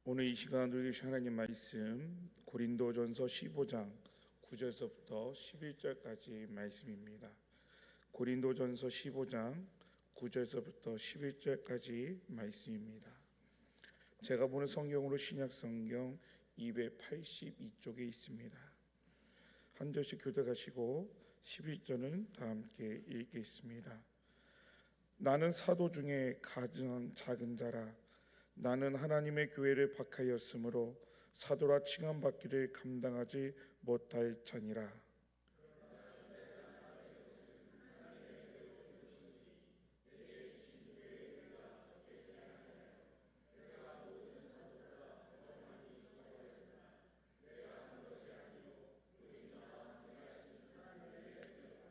오늘 이 시간 우리 주신 하나님 말씀 고린도전서 15장 9절서부터 11절까지 말씀입니다. 고린도전서 15장 9절서부터 11절까지 말씀입니다. 제가 보는 성경으로 신약성경 282쪽에 있습니다. 한 절씩 교독하시고 11절은 다 함께 읽겠습니다. 나는 사도 중에 가장 작은 자라. 나는 하나님의 교회를 박하였으므로 사도라 칭함받기를 감당하지 못할 자니라.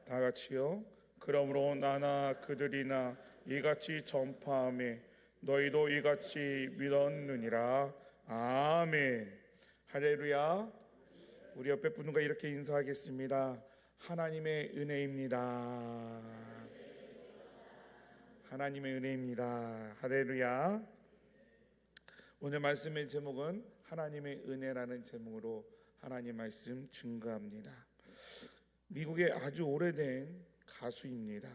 다 같이요. 그러므로 나나 그들이나 이같이 전파하며 너희도 이같이 믿었느니라. 아멘. 할렐루야. 우리 옆에 분과 이렇게 인사하겠습니다. 하나님의 은혜입니다. 하나님의 은혜입니다. 할렐루야. 오늘 말씀의 제목은 하나님의 은혜라는 제목으로 하나님 말씀 증거합니다. 미국의 아주 오래된 가수입니다.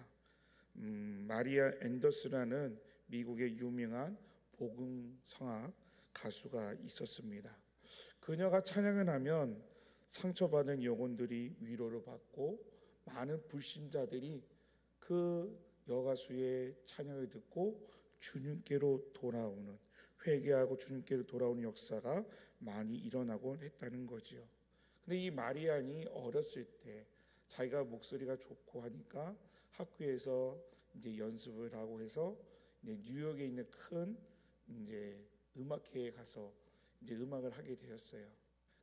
마리아 앤더스라는 미국의 유명한 복음 성악 가수가 있었습니다. 그녀가 찬양을 하면 상처받은 영혼들이 위로를 받고 많은 불신자들이 그 여가수의 찬양을 듣고 주님께로 돌아오는, 회개하고 주님께로 돌아오는 역사가 많이 일어나곤 했다는 거지요. 근데 이 마리안이 어렸을 때 자기가 목소리가 좋고 하니까 학교에서 이제 연습을 하고 해서 이제 뉴욕에 있는 큰 이제 음악회에 가서 이제 음악을 하게 되었어요.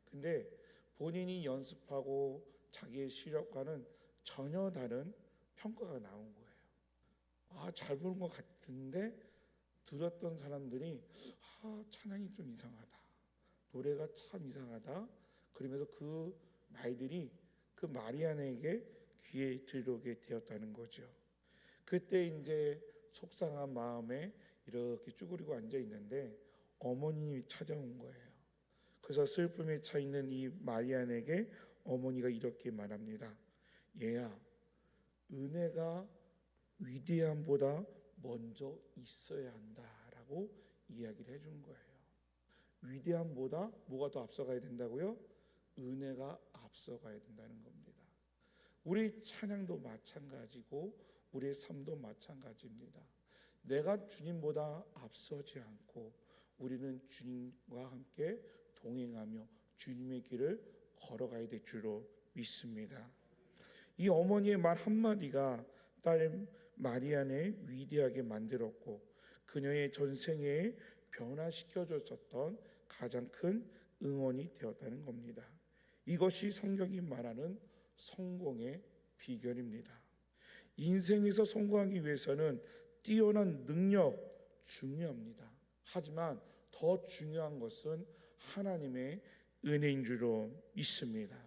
근데 본인이 연습하고 자기의 실력과는 전혀 다른 평가가 나온 거예요. 잘 부른 것 같은데 들었던 사람들이 찬양이 좀 이상하다, 노래가 참 이상하다, 그러면서 그 말들이 그 마리안에게 귀에 들어오게 되었다는 거죠. 그때 이제 속상한 마음에 이렇게 쭈그리고 앉아 있는데 어머님이 찾아온 거예요. 그래서 슬픔에 차 있는 이 마리안에게 어머니가 이렇게 말합니다. 얘야, 은혜가 위대함보다 먼저 있어야 한다라고 이야기를 해준 거예요. 위대함보다 뭐가 더 앞서가야 된다고요? 은혜가 앞서가야 된다는 겁니다. 우리 찬양도 마찬가지고 우리의 삶도 마찬가지입니다. 내가 주님보다 앞서지 않고 우리는 주님과 함께 동행하며 주님의 길을 걸어가야 될 줄로 믿습니다. 이 어머니의 말 한마디가 딸 마리안을 위대하게 만들었고 그녀의 전생에 변화시켜줬었던 가장 큰 응원이 되었다는 겁니다. 이것이 성경이 말하는 성공의 비결입니다. 인생에서 성공하기 위해서는 뛰어난 능력 중요합니다. 하지만 더 중요한 것은 하나님의 은혜인 줄로 믿습니다.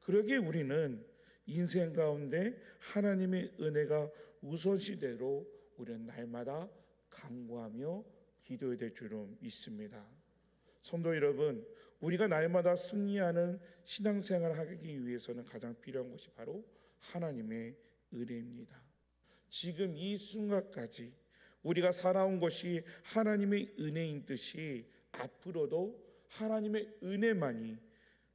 그러기에 우리는 인생 가운데 하나님의 은혜가 우선시대로 우리는 날마다 간구하며 기도해야 될 줄로 믿습니다. 성도 여러분, 우리가 날마다 승리하는 신앙생활을 하기 위해서는 가장 필요한 것이 바로 하나님의 은혜입니다. 지금 이 순간까지 우리가 살아온 것이 하나님의 은혜인 듯이 앞으로도 하나님의 은혜만이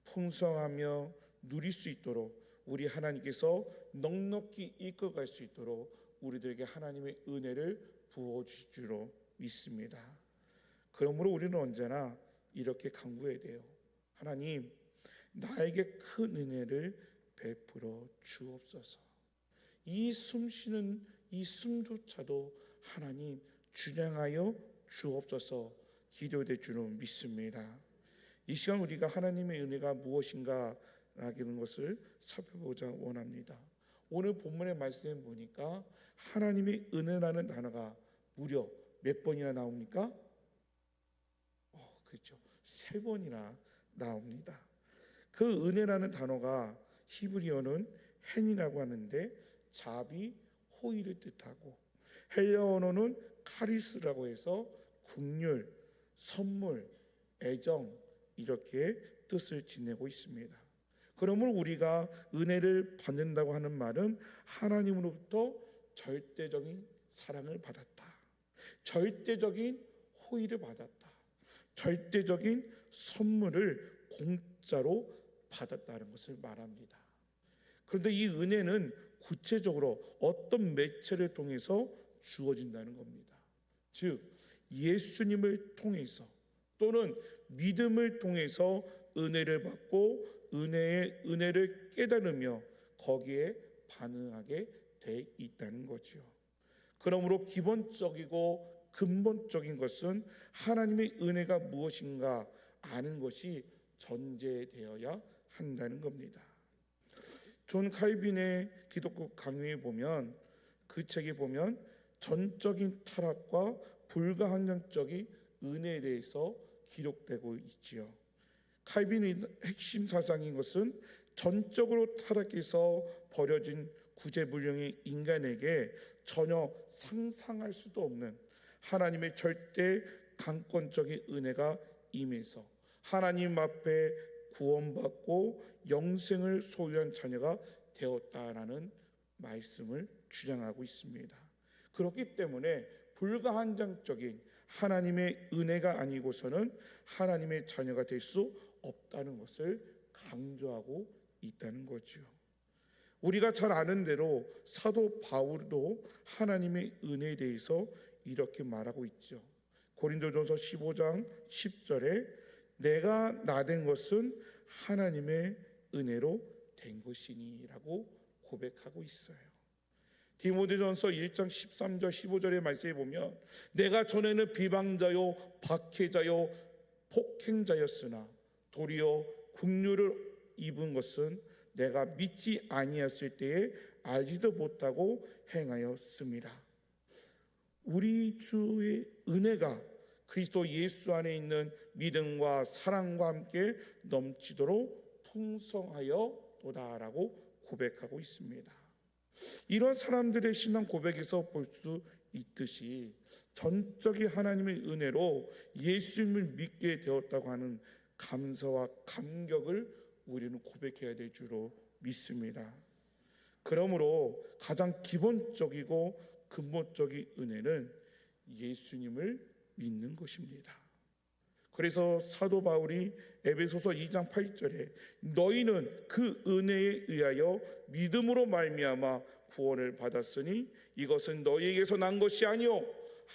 풍성하며 누릴 수 있도록 우리 하나님께서 넉넉히 이끌어갈 수 있도록 우리들에게 하나님의 은혜를 부어주실 줄로 믿습니다. 그러므로 우리는 언제나 이렇게 간구해야 돼요. 하나님, 나에게 큰 은혜를 베풀어 주옵소서. 이 숨쉬는 이 숨조차도 하나님 준양하여 주옵소서 기도될 줄로 믿습니다. 이 시간 우리가 하나님의 은혜가 무엇인가 라는 것을 살펴보자 원합니다. 오늘 본문의 말씀을 보니까 하나님의 은혜라는 단어가 무려 몇 번이나 나옵니까? 그렇죠. 3번이나 나옵니다. 그 은혜라는 단어가 히브리어는 헨이라고 하는데 자비, 호의를 뜻하고 헬라어 언어는 카리스라고 해서 긍휼, 선물, 애정 이렇게 뜻을 지내고 있습니다. 그러므로 우리가 은혜를 받는다고 하는 말은 하나님으로부터 절대적인 사랑을 받았다, 절대적인 호의를 받았다, 절대적인 선물을 공짜로 받았다는 것을 말합니다. 그런데 이 은혜는 구체적으로 어떤 매체를 통해서 주어진다는 겁니다. 즉 예수님을 통해서 또는 믿음을 통해서 은혜를 받고 은혜를 깨달으며 거기에 반응하게 돼 있다는 거지요. 그러므로 기본적이고 근본적인 것은 하나님의 은혜가 무엇인가 아는 것이 전제되어야 한다는 겁니다. 존 칼빈의 기독교 강요에 보면, 그 책에 보면 전적인 타락과 불가항력적인 은혜에 대해서 기록되고 있지요. 칼빈의 핵심 사상인 것은 전적으로 타락해서 버려진 구제불능의 인간에게 전혀 상상할 수도 없는 하나님의 절대 강권적인 은혜가 임해서 하나님 앞에 구원받고 영생을 소유한 자녀가 되었다라는 말씀을 주장하고 있습니다. 그렇기 때문에 불가한정적인 하나님의 은혜가 아니고서는 하나님의 자녀가 될 수 없다는 것을 강조하고 있다는 거죠. 우리가 잘 아는 대로 사도 바울도 하나님의 은혜에 대해서 이렇게 말하고 있죠. 고린도전서 15장 10절에 내가 나된 것은 하나님의 은혜로 된 것이니라고 고백하고 있어요. 디모데전서 1장 13절 15절의 말씀에 보면 내가 전에는 비방자요 박해자요 폭행자였으나 도리어 긍휼을 입은 것은 내가 믿지 아니했을 때에 알지도 못하고 행하였습니다. 우리 주의 은혜가 그리스도 예수 안에 있는 믿음과 사랑과 함께 넘치도록 풍성하여도다라고 고백하고 있습니다. 이런 사람들의 신앙 고백에서 볼 수 있듯이 전적인 하나님의 은혜로 예수님을 믿게 되었다고 하는 감사와 감격을 우리는 고백해야 될 줄로 믿습니다. 그러므로 가장 기본적이고 근본적인 은혜는 예수님을 믿는 것입니다. 그래서 사도 바울이 에베소서 2장 8절에 너희는 그 은혜에 의하여 믿음으로 말미암아 구원을 받았으니 이것은 너희에게서 난 것이 아니요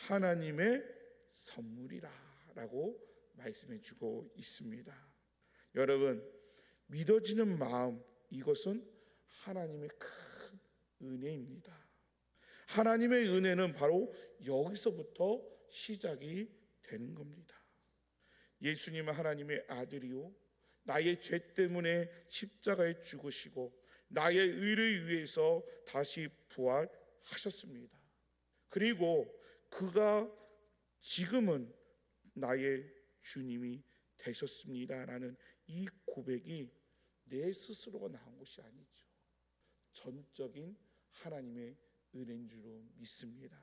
하나님의 선물이라 라고 말씀해 주고 있습니다. 여러분, 믿어지는 마음, 이것은 하나님의 큰 은혜입니다. 하나님의 은혜는 바로 여기서부터 시작이 되는 겁니다. 예수님은 하나님의 아들이요 나의 죄 때문에 십자가에 죽으시고 나의 의를 위해서 다시 부활하셨습니다. 그리고 그가 지금은 나의 주님이 되셨습니다라는 이 고백이 내 스스로가 나온 것이 아니죠. 전적인 하나님의 은혜인 줄로 믿습니다.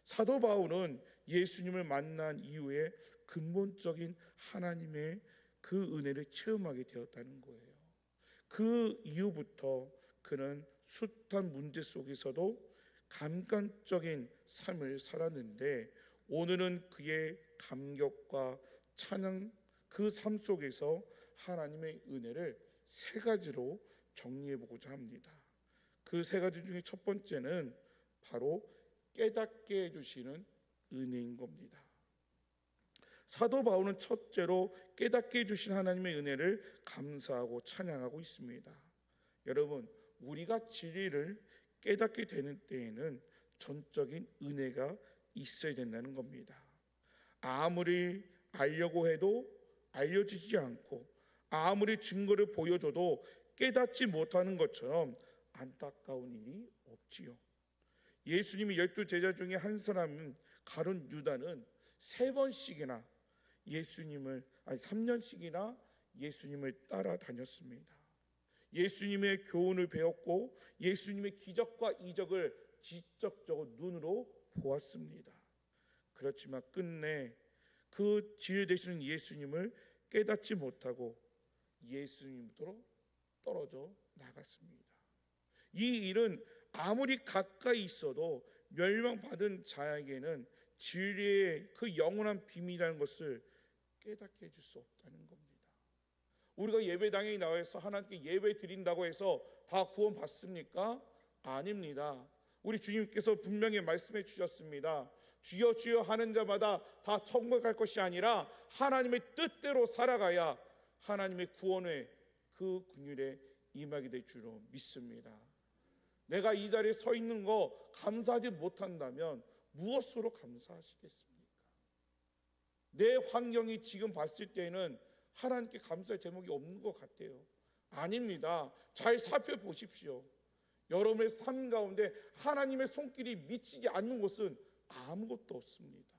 사도 바울은 예수님을 만난 이후에 근본적인 하나님의 그 은혜를 체험하게 되었다는 거예요. 그 이후부터 그는 숱한 문제 속에서도 감격적인 삶을 살았는데 오늘은 그의 감격과 찬양 그 삶 속에서 하나님의 은혜를 세 가지로 정리해 보고자 합니다. 그 세 가지 중에 첫 번째는 바로 깨닫게 해주시는 은혜인 겁니다. 사도 바울은 첫째로 깨닫게 해주신 하나님의 은혜를 감사하고 찬양하고 있습니다. 여러분, 우리가 진리를 깨닫게 되는 때에는 전적인 은혜가 있어야 된다는 겁니다. 아무리 알려고 해도 알려지지 않고 아무리 증거를 보여줘도 깨닫지 못하는 것처럼 안타까운 일이 없지요. 예수님이 12제자 중에 한 사람은 가룟 유다는 3번씩이나 3년씩이나 예수님을 따라다녔습니다. 예수님의 교훈을 배웠고 예수님의 기적과 이적을 직접적으로 눈으로 보았습니다. 그렇지만 끝내 그 지혜 되시는 예수님을 깨닫지 못하고 예수님으로 떨어져 나갔습니다. 이 일은 아무리 가까이 있어도 멸망받은 자에게는 진리의 그 영원한 비밀이라는 것을 깨닫게 해줄 수 없다는 겁니다. 우리가 예배당에 나와서 하나님께 예배 드린다고 해서 다 구원 받습니까? 아닙니다. 우리 주님께서 분명히 말씀해 주셨습니다. 주여 주여 하는 자마다 다 천국 갈 것이 아니라 하나님의 뜻대로 살아가야 하나님의 구원의 그 긍휼에 임하게 될 줄로 믿습니다. 내가 이 자리에 서 있는 거 감사하지 못한다면 무엇으로 감사하시겠습니까? 내 환경이 지금 봤을 때는 하나님께 감사할 제목이 없는 것 같아요. 아닙니다. 잘 살펴보십시오. 여러분의 삶 가운데 하나님의 손길이 미치지 않는 곳은 아무것도 없습니다.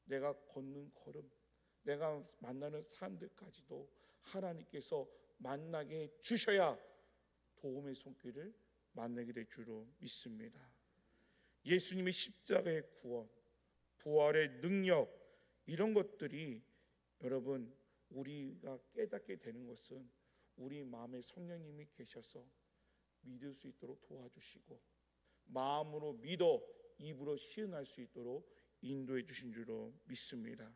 내가 걷는 걸음, 내가 만나는 사람들까지도 하나님께서 만나게 주셔야 도움의 손길을 만나게 될 줄로 믿습니다. 예수님의 십자가의 구원, 부활의 능력, 이런 것들이 여러분 우리가 깨닫게 되는 것은 우리 마음에 성령님이 계셔서 믿을 수 있도록 도와주시고 마음으로 믿어 입으로 시인할 수 있도록 인도해 주신 줄로 믿습니다.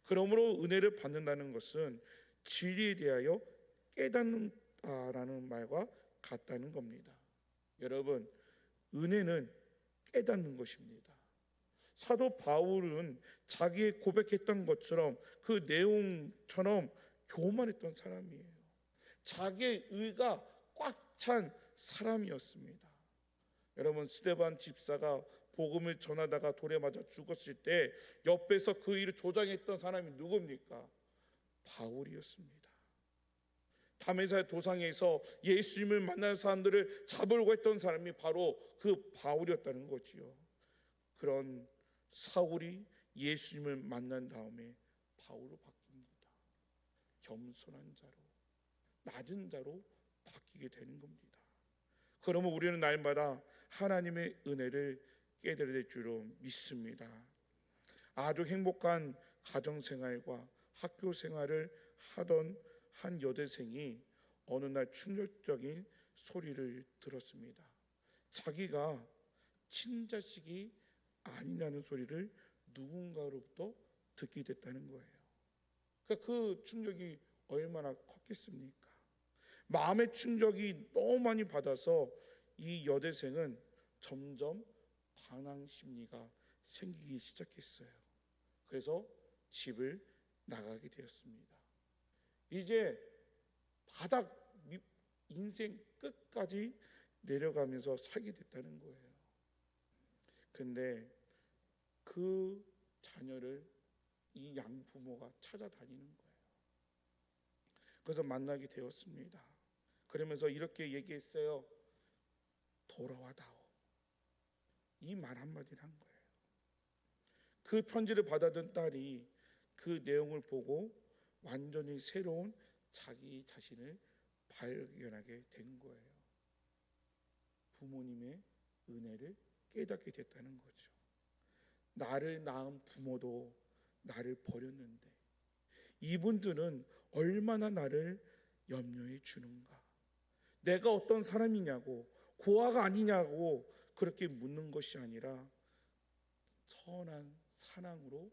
그러므로 은혜를 받는다는 것은 진리에 대하여 깨닫는다라는 말과 같다는 겁니다. 여러분, 은혜는 깨닫는 것입니다. 사도 바울은 자기의 고백했던 것처럼 그 내용처럼 교만했던 사람이에요. 자기의 의가 꽉 찬 사람이었습니다. 여러분, 스데반 집사가 복음을 전하다가 돌에 맞아 죽었을 때 옆에서 그 일을 조장했던 사람이 누굽니까? 바울이었습니다. 다메섹 도상에서 예수님을 만난 사람들을 잡으려고 했던 사람이 바로 그 바울이었다는 거지요. 그런 사울이 예수님을 만난 다음에 바울로 바뀝니다. 겸손한 자로, 낮은 자로 바뀌게 되는 겁니다. 그러면 우리는 날마다 하나님의 은혜를 깨달아야 될 줄로 믿습니다. 아주 행복한 가정생활과 학교생활을 하던 한 여대생이 어느 날 충격적인 소리를 들었습니다. 자기가 친자식이 아니라는 소리를 누군가로부터 듣게 됐다는 거예요. 그러니까 그 충격이 얼마나 컸겠습니까? 마음의 충격이 너무 많이 받아서 이 여대생은 점점 반항 심리가 생기기 시작했어요. 그래서 집을 나가게 되었습니다. 이제 바닥 인생 끝까지 내려가면서 살게 됐다는 거예요. 근데 그 자녀를 이 양부모가 찾아다니는 거예요. 그래서 만나게 되었습니다. 그러면서 이렇게 얘기했어요. 돌아와다오. 이 말 한마디를 한 거예요. 그 편지를 받아든 딸이 그 내용을 보고 완전히 새로운 자기 자신을 발견하게 된 거예요. 부모님의 은혜를 깨닫게 됐다는 거죠. 나를 낳은 부모도 나를 버렸는데 이분들은 얼마나 나를 염려해 주는가. 내가 어떤 사람이냐고, 고아가 아니냐고 그렇게 묻는 것이 아니라 선한 사랑으로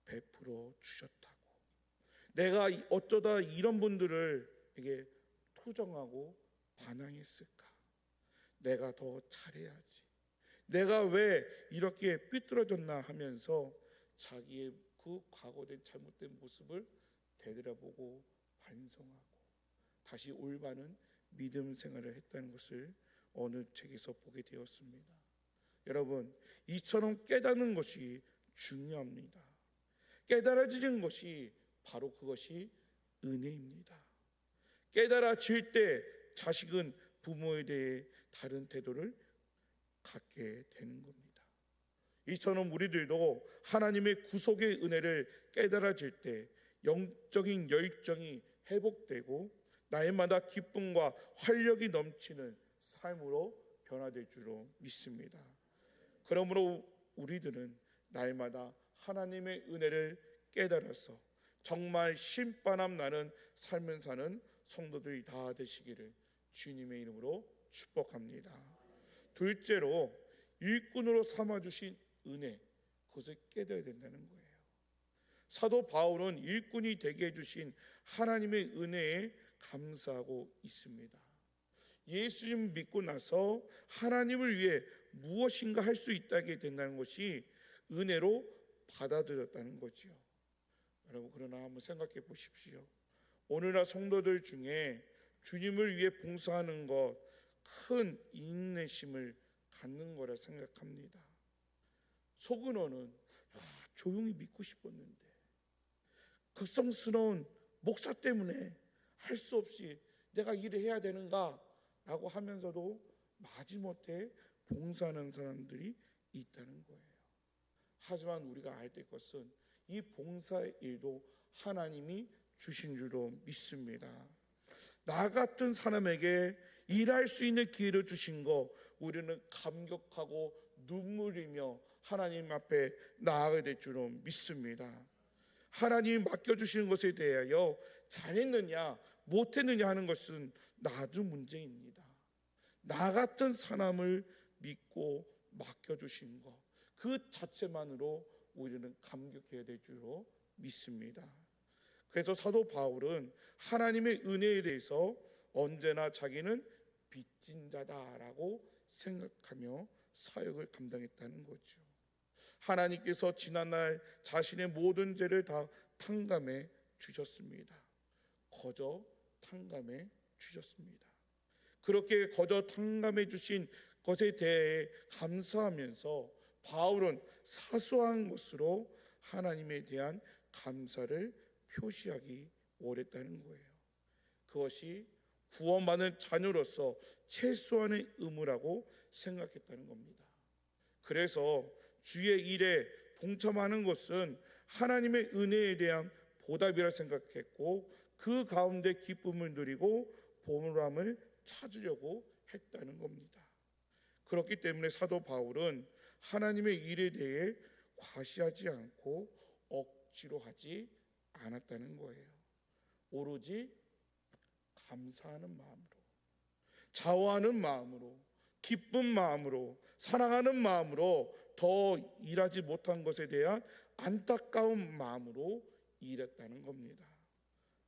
베풀어 주셨다고. 내가 어쩌다 이런 분들에게 투정하고 반항했을까? 내가 더 잘해야지. 내가 왜 이렇게 삐뚤어졌나 하면서 자기의 그 과거된 잘못된 모습을 되돌아보고 반성하고 다시 올바른 믿음 생활을 했다는 것을 어느 책에서 보게 되었습니다. 여러분, 이처럼 깨닫는 것이 중요합니다. 깨달아지는 것이 바로 그것이 은혜입니다. 깨달아질 때 자식은 부모에 대해 다른 태도를 갖게 되는 겁니다. 이처럼 우리들도 하나님의 구속의 은혜를 깨달아질 때 영적인 열정이 회복되고 날마다 기쁨과 활력이 넘치는 삶으로 변화될 줄로 믿습니다. 그러므로 우리들은 날마다 하나님의 은혜를 깨달아서 정말 신바람 나는 삶을 사는 성도들이 다 되시기를 주님의 이름으로 축복합니다. 둘째로 일꾼으로 삼아주신 은혜, 그것을 깨달아야 된다는 거예요. 사도 바울은 일꾼이 되게 해주신 하나님의 은혜에 감사하고 있습니다. 예수님 믿고 나서 하나님을 위해 무엇인가 할 수 있게 된다는 것이 은혜로 받아들였다는 거죠. 여러분, 그러나 한번 생각해 보십시오. 오늘날 성도들 중에 주님을 위해 봉사하는 것 큰 인내심을 갖는 거라 생각합니다. 속으로는 조용히 믿고 싶었는데 극성스러운 목사 때문에 할 수 없이 내가 일을 해야 되는가 라고 하면서도 마지못해 봉사하는 사람들이 있다는 거예요. 하지만 우리가 알 될 것은 이 봉사의 일도 하나님이 주신 줄로 믿습니다. 나 같은 사람에게 일할 수 있는 기회를 주신 거 우리는 감격하고 눈물이며 하나님 앞에 나아가야 될 줄로 믿습니다. 하나님이 맡겨주시는 것에 대하여 잘했느냐 못했느냐 하는 것은 나중 문제입니다. 나 같은 사람을 믿고 맡겨주신 것, 그 자체만으로 우리는 감격해야 될 줄로 믿습니다. 그래서 사도 바울은 하나님의 은혜에 대해서 언제나 자기는 빚진 자다라고 생각하며 사역을 감당했다는 거죠. 하나님께서 지난날 자신의 모든 죄를 다 탕감해 주셨습니다. 거저 탕감해 주셨습니다. 그렇게 거저 탕감해 주신 것에 대해 감사하면서 바울은 사소한 것으로 하나님에 대한 감사를 표시하기 원했다는 거예요. 그것이 구원받은 자녀로서 최소한의 의무라고 생각했다는 겁니다. 그래서 주의 일에 동참하는 것은 하나님의 은혜에 대한 보답이라 생각했고 그 가운데 기쁨을 누리고 보람을 찾으려고 했다는 겁니다. 그렇기 때문에 사도 바울은 하나님의 일에 대해 과시하지 않고 억지로 하지 않았다는 거예요. 오로지 감사하는 마음으로, 자원하는 마음으로, 기쁜 마음으로, 사랑하는 마음으로 더 일하지 못한 것에 대한 안타까운 마음으로 일했다는 겁니다.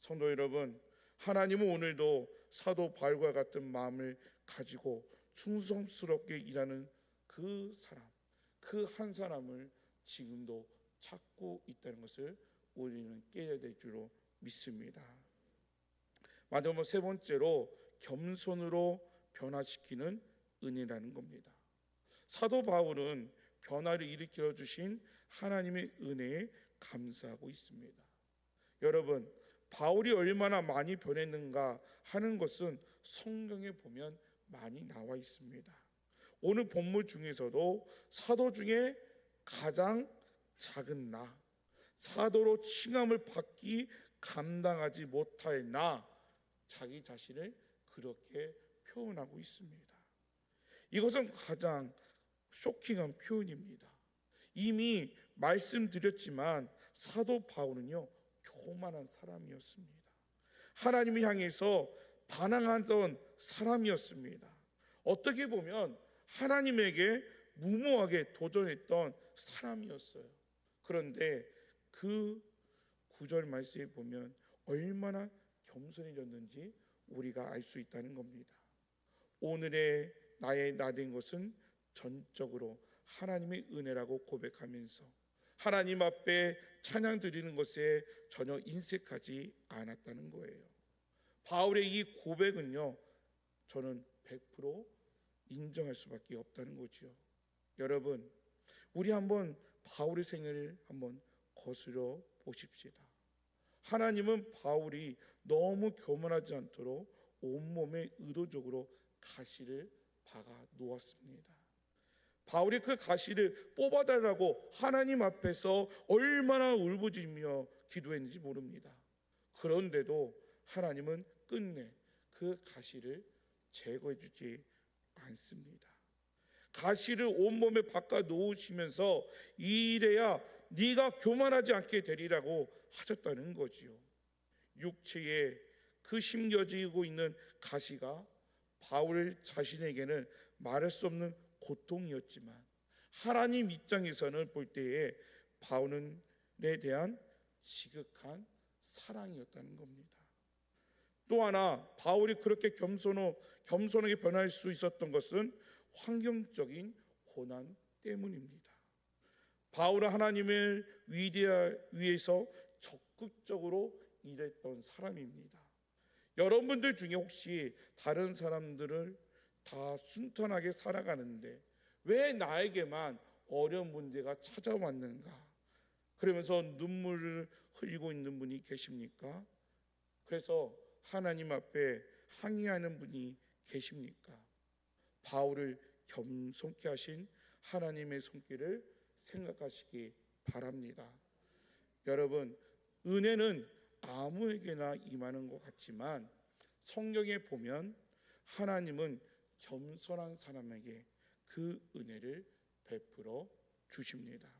성도 여러분, 하나님은 오늘도 사도 바울과 같은 마음을 가지고 충성스럽게 일하는 그 사람, 그 한 사람을 지금도 찾고 있다는 것을 우리는 깨야 될 줄로 믿습니다. 마지막 세 번째로 겸손으로 변화시키는 은혜라는 겁니다. 사도 바울은 변화를 일으켜 주신 하나님의 은혜에 감사하고 있습니다. 여러분, 바울이 얼마나 많이 변했는가 하는 것은 성경에 보면 많이 나와 있습니다. 오늘 본문 중에서도 사도 중에 가장 작은 나, 사도로 칭함을 받기 감당하지 못할 나, 자기 자신을 그렇게 표현하고 있습니다. 이것은 가장 쇼킹한 표현입니다. 이미 말씀드렸지만 사도 바울은요 교만한 사람이었습니다. 하나님을 향해서 반항하던 사람이었습니다. 어떻게 보면 하나님에게 무모하게 도전했던 사람이었어요. 그런데 그 9절 말씀에 보면 얼마나 겸손해졌는지 우리가 알 수 있다는 겁니다. 오늘의 나의 나된 것은 전적으로 하나님의 은혜라고 고백하면서 하나님 앞에 찬양 드리는 것에 전혀 인색하지 않았다는 거예요. 바울의 이 고백은요, 저는 100% 인정할 수밖에 없다는 거죠. 여러분, 우리 한번 바울의 생애를 한번 거슬러 보십시다. 하나님은 바울이 너무 교만하지 않도록 온몸에 의도적으로 가시를 박아 놓았습니다. 바울이 그 가시를 뽑아달라고 하나님 앞에서 얼마나 울부짖으며 기도했는지 모릅니다. 그런데도 하나님은 끝내 그 가시를 제거해 주지 않습니다. 가시를 온몸에 박아 놓으시면서 이래야 네가 교만하지 않게 되리라고 하셨다는 거지요. 육체에 그 심겨지고 있는 가시가 바울 자신에게는 말할 수 없는 고통이었지만 하나님 입장에서는 볼 때에 바울에 대한 지극한 사랑이었다는 겁니다. 또 하나 바울이 그렇게 겸손하게 변할 수 있었던 것은 환경적인 고난 때문입니다. 바울은 하나님을 위해서 적극적으로 일했던 사람입니다. 여러분들 중에 혹시 다른 사람들을 다 순탄하게 살아가는데 왜 나에게만 어려운 문제가 찾아왔는가? 그러면서 눈물을 흘리고 있는 분이 계십니까? 그래서 하나님 앞에 항의하는 분이 계십니까? 바울을 겸손케 하신 하나님의 손길을 생각하시기 바랍니다. 여러분, 은혜는 아무에게나 임하는 것 같지만 성경에 보면 하나님은 겸손한 사람에게 그 은혜를 베풀어 주십니다.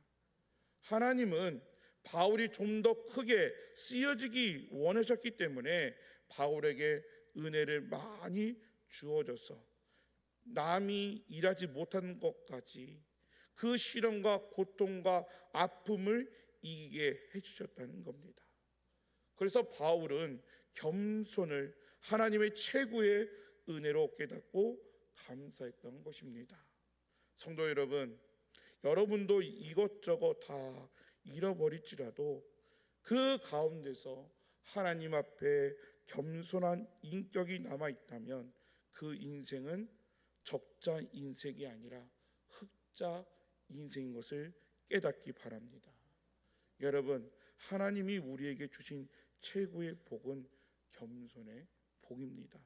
하나님은 바울이 좀 더 크게 쓰여지기 원하셨기 때문에 바울에게 은혜를 많이 주어져서 남이 일하지 못한 것까지 그 시련과 고통과 아픔을 이기게 해주셨다는 겁니다. 그래서 바울은 겸손을 하나님의 최고의 은혜로 깨닫고 감사했던 것입니다. 성도 여러분, 여러분도 이것저것 다 잃어버릴지라도 그 가운데서 하나님 앞에 겸손한 인격이 남아있다면 그 인생은 적자 인생이 아니라 흑자 인생인 것을 깨닫기 바랍니다. 여러분, 하나님이 우리에게 주신 최고의 복은 겸손의 복입니다.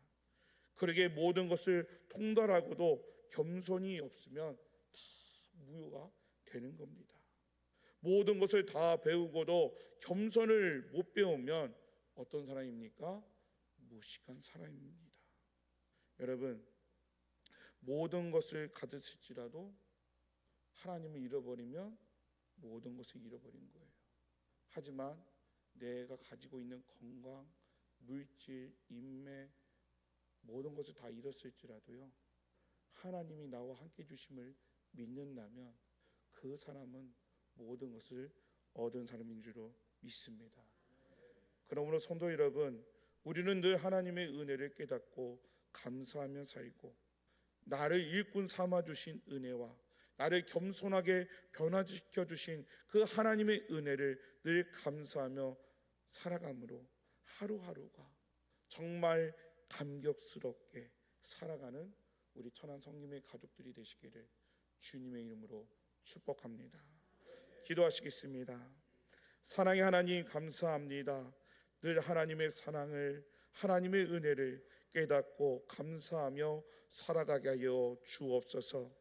그러게 모든 것을 통달하고도 겸손이 없으면 다 무효가 되는 겁니다. 모든 것을 다 배우고도 겸손을 못 배우면 어떤 사람입니까? 무식한 사람입니다. 여러분, 모든 것을 가졌을지라도 하나님을 잃어버리면 모든 것을 잃어버린 거예요. 하지만 내가 가지고 있는 건강, 물질, 인맥 모든 것을 다 잃었을지라도요, 하나님이 나와 함께 주심을 믿는다면 그 사람은 모든 것을 얻은 사람인 줄로 믿습니다. 그러므로 성도 여러분, 우리는 늘 하나님의 은혜를 깨닫고 감사하며 살고 나를 일꾼 삼아 주신 은혜와 나를 겸손하게 변화시켜 주신 그 하나님의 은혜를 늘 감사하며 살아감으로 하루하루가 정말 감격스럽게 살아가는 우리 천안 성김의 가족들이 되시기를 주님의 이름으로 축복합니다. 기도하시겠습니다. 사랑의 하나님, 감사합니다. 늘 하나님의 사랑을, 하나님의 은혜를 깨닫고 감사하며 살아가게 하여 주옵소서.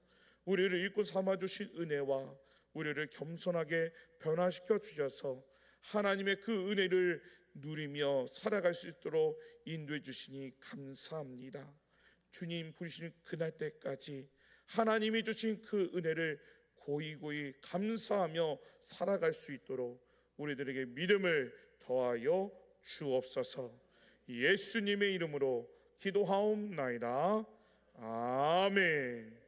우리를 일꾼 삼아 주신 은혜와 우리를 겸손하게 변화시켜 주셔서 하나님의 그 은혜를 누리며 살아갈 수 있도록 인도해 주시니 감사합니다. 주님 부르시는 그날 때까지 하나님이 주신 그 은혜를 고이고이 감사하며 살아갈 수 있도록 우리들에게 믿음을 더하여 주옵소서. 예수님의 이름으로 기도하옵나이다. 아멘.